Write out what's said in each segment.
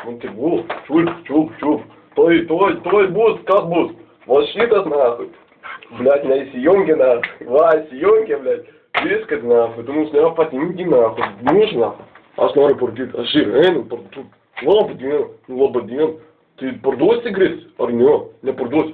ну ты был, чуп. Той бус, как бус? Вот щитас нахуй. Блядь, на съемке нахуй. Съемки, блядь. Дискать нахуй. Ты можешь не потянуть нахуй. Можешь нахуй. Аж на репортит. Аж тут. Лободин. Ты пордось играть? Арнё, не пордось.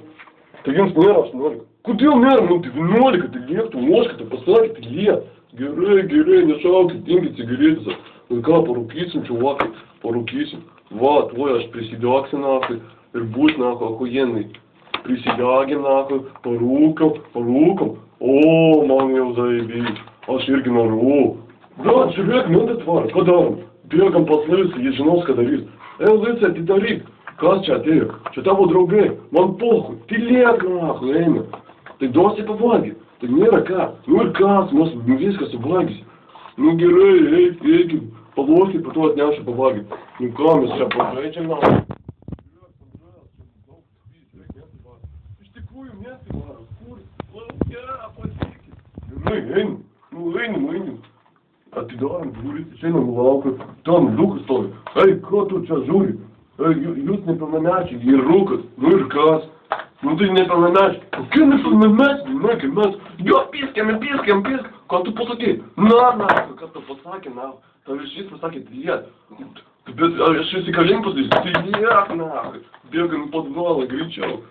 Ты винс не раз нолик. Куда нерв? Ну ты в нолик, ты лев, ты ложка, ты посадки, ты лев. Герей, не шалки, деньги, сигареты. Ну как, по рукицам, чувак, по рукицам. Твой аж приседакся нахуй. Рбуть нахуй, охуенный. Присяги нахуй, по рукам. О, мам, я заебись. А Ширки на ру. Да, человек, надо тварь, когда он бегом послышался, еженовска давит. Лица, ты дарит. Касча, ты, что-то вот другое. Ман похуй, ты лег нахуй, имя. Ты доси поваги. Ты не рака. Ну и кас, может, виска соблагись. Ну, герой, эй, полоски, потом отнявши поваги. Ну, камень, сейчас пожайте нахуй. Ну, а ты даром журит, ще на лавку, там дух стоит. Эй, кто тут сейчас журит? Эй, юст неполномячий, и рука, ну и кас. Ну ты неполномячий. Какой неполномячий, нахуй, нас. Я писками, как ты посаки. Нахуй, как ты посаки, нахуй. Там вещи посаки, ты лет. Ты шесть колен послушай, ты лет, нахуй. Бегаем подвала, горячо.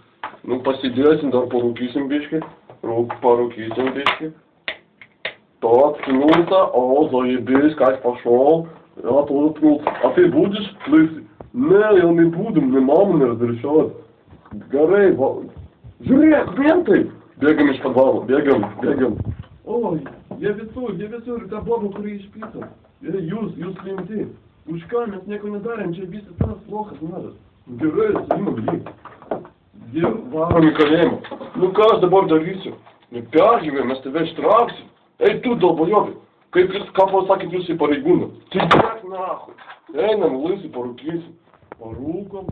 Ну, посидеть, да, по руки сембечки. По руки сембечки. Так, ткнулся, заебись, как пошел. Я тоже ткнулся. А ты будешь, лысый? Не, я не буду, мне мама не разрешает. Горей, Журек, менты! Бегаем из подвала, бегаем. Ой, я весу, это бабу куришь писал. Юз линты. Ушками с некой не дарим, че бисит нас плохо надо. Герой, сима, блин. Где варами колема? Ну, каждый баб давится. Не пяргиваем, на тебя штрафся. Эй, тут долбоёбы, капал саки плюсы по регуну. Ты как нахуй? Эй, нам лысый по руке. По рукам.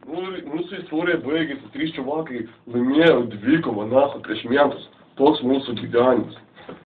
Ну, история бегает, три чуваки, вы мне, Двикова, нахуй, крешментус. Тот смысл гигантец.